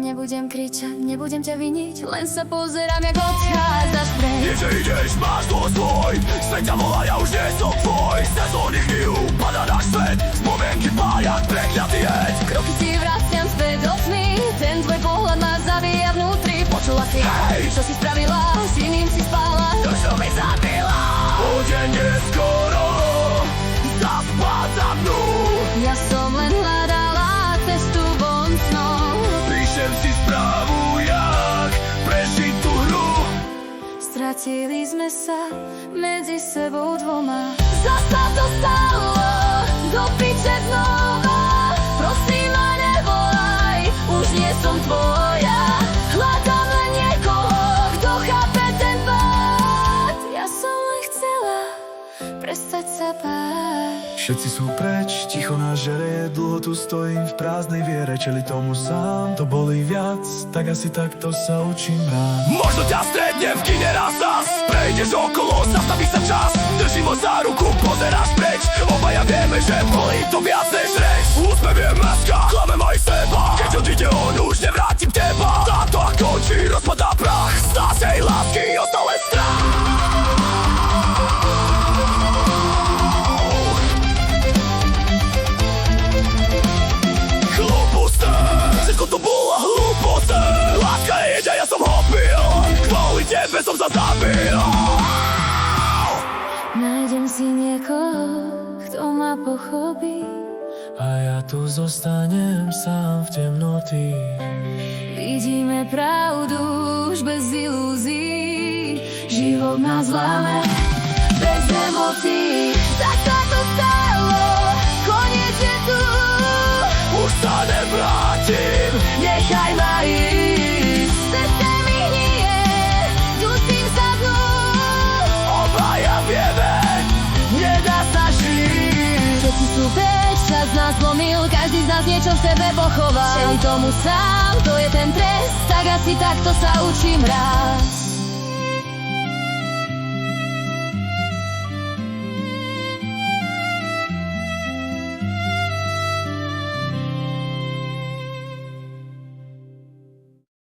Nebudem kričať, nebudem ťa viniť, len sa pozerám, jak odchádzaš preč. Nie, že ideš, máš dôvod svoj, svet ťa volá, ja už nie som tvoj. Sezóny hnijú, padá náš svet, spomienky pájak, prekľatý jed. Kroky si vraciam späť do tmy, ten tvoj pohľad ma zavíja vnútri. Počula si, Hej! čo si spravila, s iným si spala, To, čo mi zabila, bude neskoro, zaspať za mnou. ja som len hľadala cestu von snou. Píšem si správu, jak prežiť tú hru. Stratili sme sa medzi sebou dvoma. Zas sa to stalo, do piče znova. Prosím ma nevolaj, už nie som tvoja. Hľadám len niekoho, kto chápe ten pád. Ja som len chcela prestať sa báť. Všetci sú preč, ticho nás žerie, dlho tu stojím v prázdnej viere, čeli tomu sám, to bolí viac, tak asi takto sa učím rád. Možno ťa stretnem v kine raz zas, prejdeš okolo, zastaví sa čas. Držím ho za ruku, pozeráš preč, obaja vieme, že bolí to viac než reč. Úsmev je maska, klamem aj seba, keď odíde on, už nevrátim teba. Táto a končí, rozpadá prach, z našej lásky ostal len strach. Všetko to bola hlúposť, láska je jeď a ja som ho pil, kvôli tebe som sa zabil. Nájdem si niekoho, kto ma pochopí. A ja tu zostanem sám v temnoti. Vidíme pravdu už bez ilúzií. Život nás láme bez emócií. Tak sa to stalo, koniec je tu. Už sa nevrátim, Nechaj ma ísť, srdce mi hnie, dusím sa dnu. obaja vieme, Nedá sa žiť. Všetci sú preč, čas nás zlomil, každý z nás niečo v sebe pochoval. Čeli tomu sám, to je ten trest, tak asi takto sa učím rád.